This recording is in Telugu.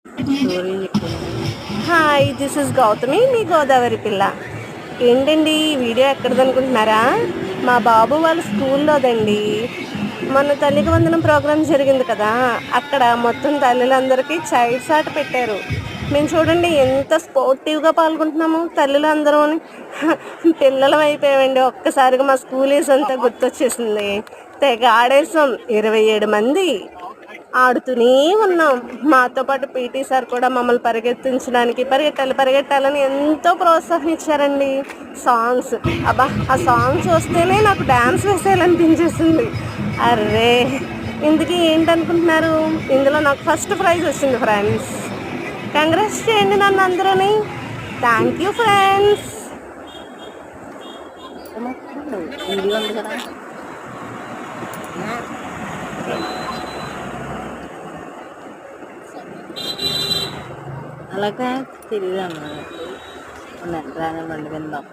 స్టోరీ చెప్పింది. హాయ్, దిస్ ఇస్ గౌతమి, మీ గోదావరి పిల్ల. ఏంటండి ఈ వీడియో ఎక్కడిదనుకుంటున్నారా? మా బాబు వాళ్ళ స్కూల్లోదండి. మొన్న తల్లికి వందనం ప్రోగ్రాం జరిగింది కదా, అక్కడ మొత్తం తల్లులందరికీ చైల్డ్స్ ఆట పెట్టారు. మేము చూడండి ఎంత స్పోర్టివ్గా పాల్గొంటున్నాము తల్లులందరూ. పిల్లలం అయిపోయామండి. ఒక్కసారిగా మా స్కూల్ ఏజ్ అంతా గుర్తొచ్చేసింది. తెగ ఆడేసాం, 27 మంది ఆడుతూనే ఉన్నాం. మాతో పాటు పీటీ సార్ కూడా మమ్మల్ని పరిగెట్టాలని ఎంతో ప్రోత్సాహించారండి. సాంగ్స్, అబ్బా ఆ సాంగ్స్ వస్తేనే నాకు డ్యాన్స్ వేసేయాలనిపించేసింది. అర్రే, ఇందుకీ ఏంటనుకుంటున్నారు? ఇందులో నాకు ఫస్ట్ ప్రైజ్ వచ్చింది ఫ్రెండ్స్. కంగ్రాట్స్ చేయండి నన్ను అందరూని. Thank you friends. వీడియో ఉంది కదా. అలాగా తెలియదు అన్నమాట. రాని బండి విందాం.